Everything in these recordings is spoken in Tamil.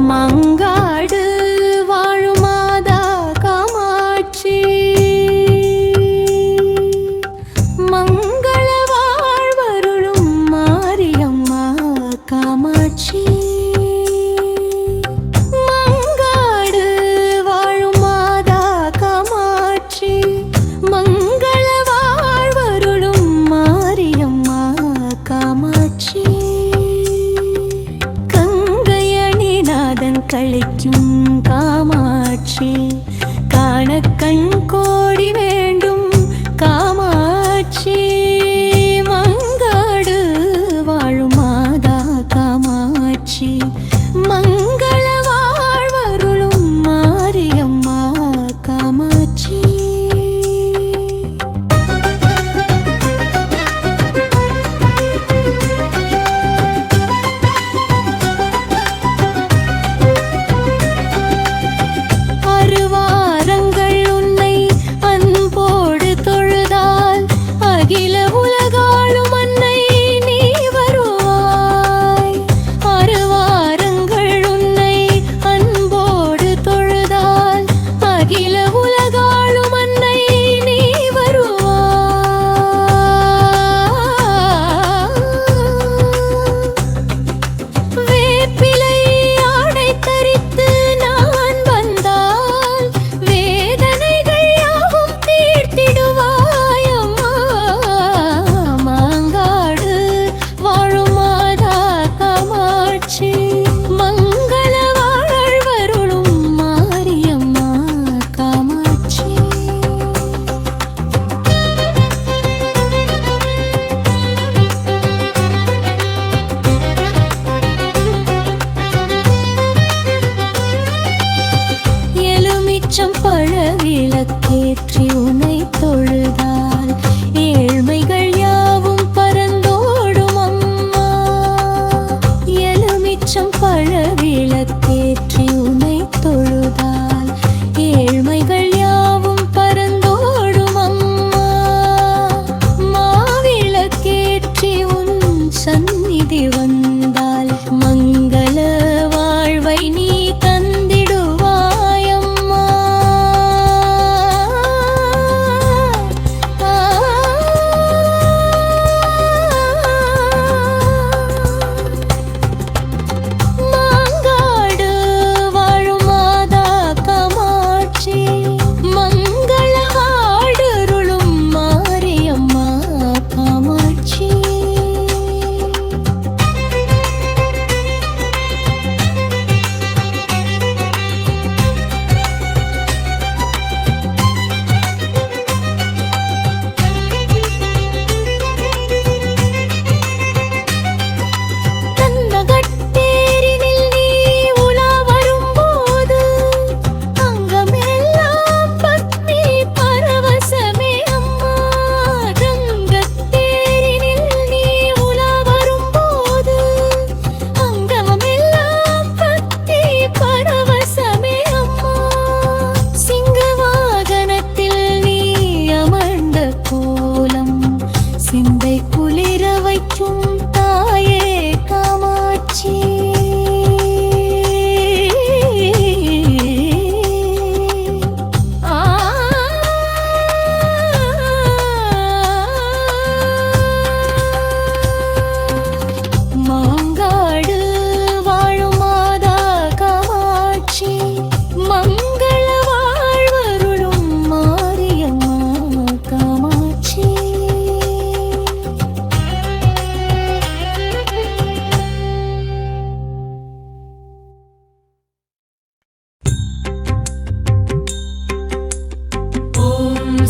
மங்காடு வாழும் மாதா காமாட்சி, மங்கள வாழ்வருளும் மாரியம்மா காமாட்சி. மங்காடு வாழும் மாதா காமாட்சி, மங்கள வாழ்வருளும் மாரியம்மா காமாட்சி. கழிக்கும் காமாட்சி, காண கண் கோடி வேண்டும் காமாட்சி. மங்காடு வாழும் மாதா காமாட்சி, மங்கள வாழ்வருளும் மாரியம்மா காமாட்சி. விளக்கேற்றி உன்னை தொழுதால் ஏழ்மைகள் யாவும் பறந்தோடும் அம்மா. எலுமிச்சம் பழ விளக்கேற்றி உன்னை தொழுதால் ஏழ்மைகள் யாவும் பறந்தோடும் அம்மா. மாவிளக்கேற்றி உன் சந்நிதி வந்தால் மங்கள வாழ்வை நீ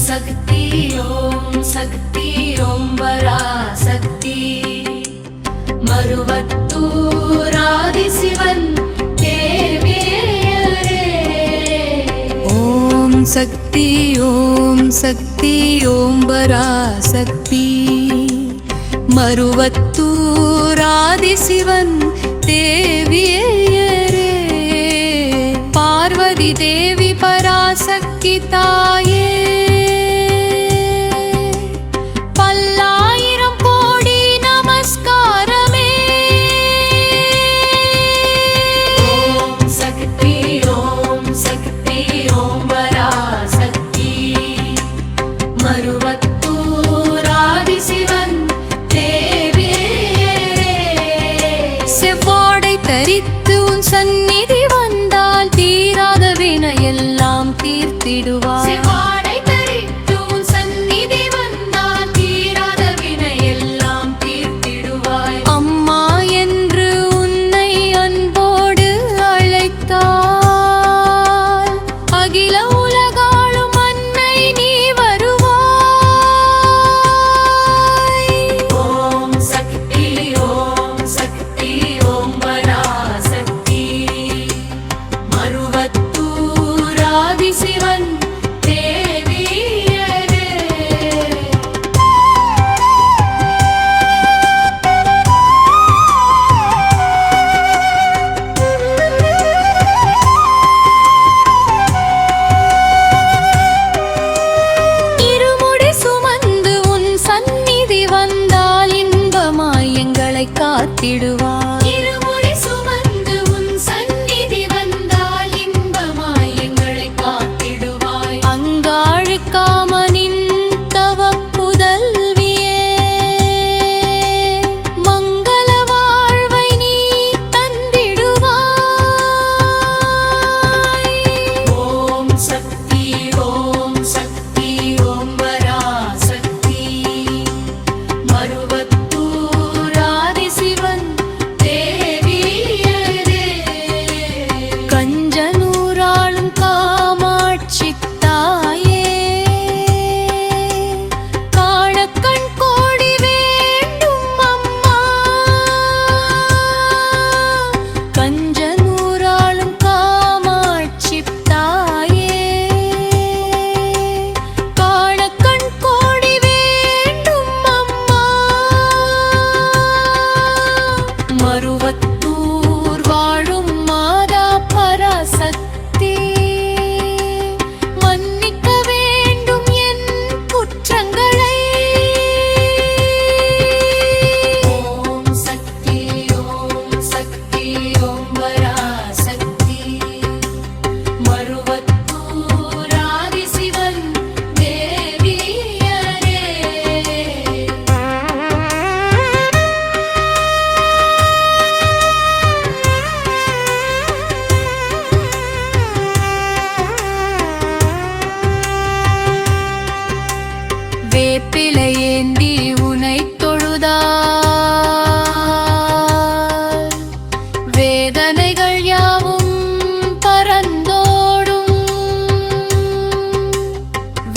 சக்தி ஓம் சக்தி ஓம் பராசக்தி. மருவத்தூர் ஆதிசிவன் தேவியரே. ஓம் சக்தி ஓம் சக்தி ஓம் பராசக்தி. மருவத்தூர் ஆதிசிவன் தேவியரே. பார்வதி தாயே பல்லாயிரம் கோடி நமஸ்காரமே. ஓம் சக்தி ஓம் சக்தி ஓம் பராசக்தி மருவத்தூர் ஆதிசிவன் தேவியே. செவ்வாடை தரித்து உன் சந்நிதி வந்தால் தீராத வினையெல்லாம் தீர்த்திடுவாய். செவ்வாடை தரித்து உன் சந்நிதி வந்தால் தீராத வினையெல்லாம் தீர்த்திடுவாய். அம்மா என்று உன்னை அன்போடு அழைத்தால் அகில உலகாளும் அன்னை நீ வருவாய். ஓம் சக்தி ஓம் சக்தி ஓம் பராசக்தி மருவத்தூர் ஆதிசிவன் தேவியரே. இருமுடி சுமந்து உன் சந்நிதி வந்தால் இன்பமாய் எங்களை காத்திடுவாய். இருமுடி சுமந்து உன் சந்நிதி வந்தால் இன்பமாய் எங்களை காத்திடுவாய். அங்காழி காமனின் தவப் புதல்வியே மங்கள வாழ்வை நீ தந்திடுவாய். ஓம் சக்தி ஓம் சக்தி ஓம் பராசக்தி மருவத்தூர் ஆதிசிவன் தேவியரே. கஞ்சனூராளும் காமாட்சி தாயே காணக்கண் கோடி வேண்டும் அம்மா. கஞ்சனூராளும் காமாட்சி தாயே காணக்கண் கோடி வேண்டும் அம்மா. மருவத்தூர் வாழும் மாதா பராசக்தி மன்னிக்க வேண்டும் என் குற்றங்களை. ஓம் சக்தி ஓம் சக்தி ஓம் பராசக்தி மருவத்தூர் ஆதிசிவன் தேவியரே. வேப்பிலை ஏந்தி உனை தொழுதால் வேதனைகள் யாவும் பறந்தோடும்.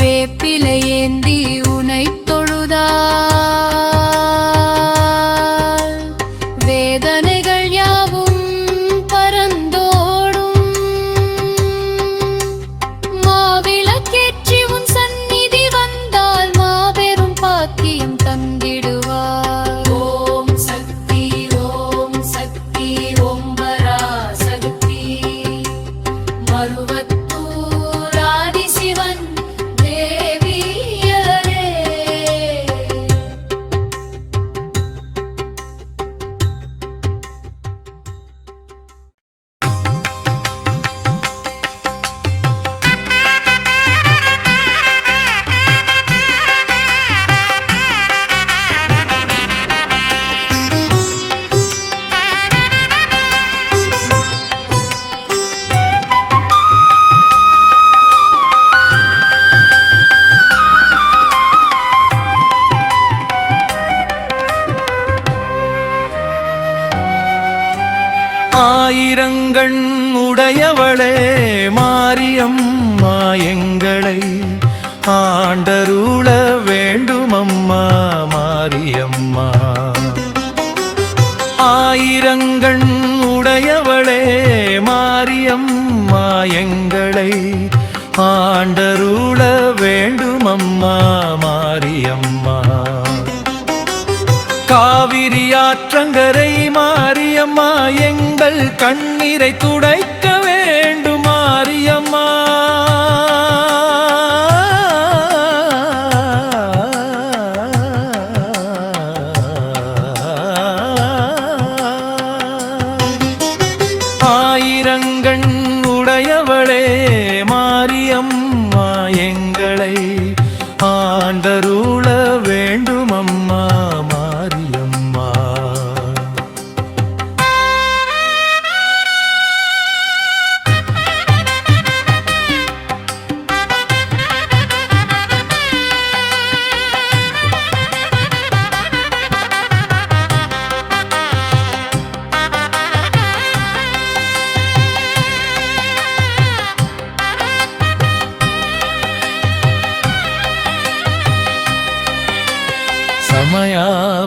வேப்பிலை ஏந்தி உனை தொழுதால் வேதனைகள் யாவும் பறந்தோடும். மாவிளக்கேற்றி உன் சந்நிதி வந்தால் மாபெரும் பாக்கியம் தந்திடுவார். ஓம் சக்தி ஓம் சக்தி ஓம் பராசக்தி மருவத்தூர் ஆதிசிவன் தேவியரே. ஆயிரங்கண் உடையவளே மாரியம்மா எங்களை ஆண்டருள வேண்டுமம்மா மாரியம்மா. ஆயிரங்கண் உடையவளே மாரியம்மா எங்களை ஆண்டருள வேண்டுமம்மா மாரியம்மா. காவிரி ஆற்றங்கரை மாரியம்மா எங்கள் கண்ணீரை துடைக்க வேண்டும் மாரியம்மா.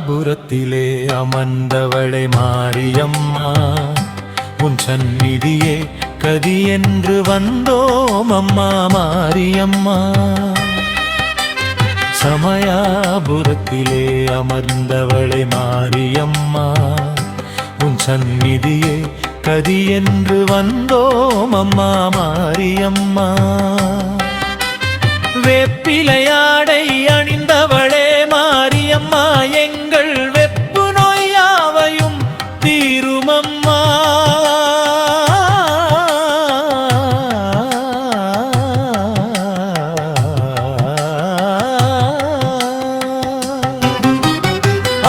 சமயாபுரத்திலே அமர்ந்தவளே மாரியம்மா, உன் சந்நிதியே கதி என்று வந்தோம் அம்மா மாரியம்மா. சமயாபுரத்திலே அமர்ந்தவளே மாரியம்மா, உன் சந்நிதியே கதி என்று வந்தோம் அம்மா மாரியம்மா. வேப்பிலையாடை அணிந்தவளே மாரியம்மா, எங்கள் வெப்பு நோயாவையும் தீருமம்மா.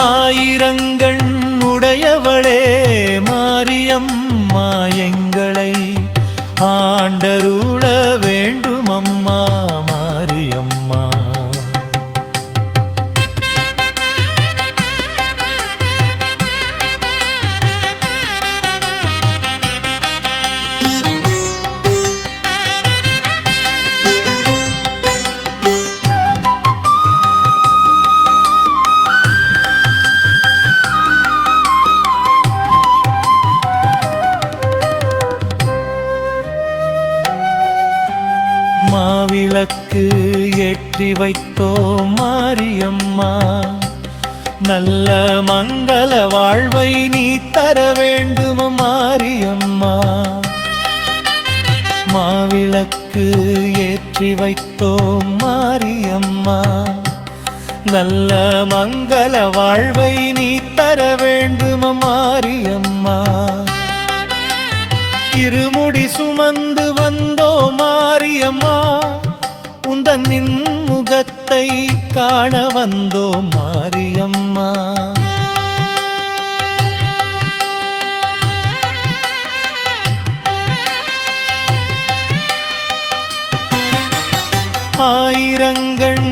ஆயிரங்கண் உடையவளே மாரியம்மா, எங்களை ஆண்டருள வேண்டுமம்மா மாரியம்மா. மாவிளக்கு ஏற்றி வைத்தோம் மாரியம்மா, நல்ல மங்கள வாழ்வை நீ தர வேண்டும் மாரியம்மா. மாவிளக்கு ஏற்றி வைத்தோம் மாரியம்மா, நல்ல மங்கள வாழ்வை நீ தர வேண்டும் மாரியம்மா. இருமுடி சுமந்து வந்தோ மாரியம்மா, உந்தன் முகத்தை காண வந்தோ மாரியம்மா. ஆயிரங்கண்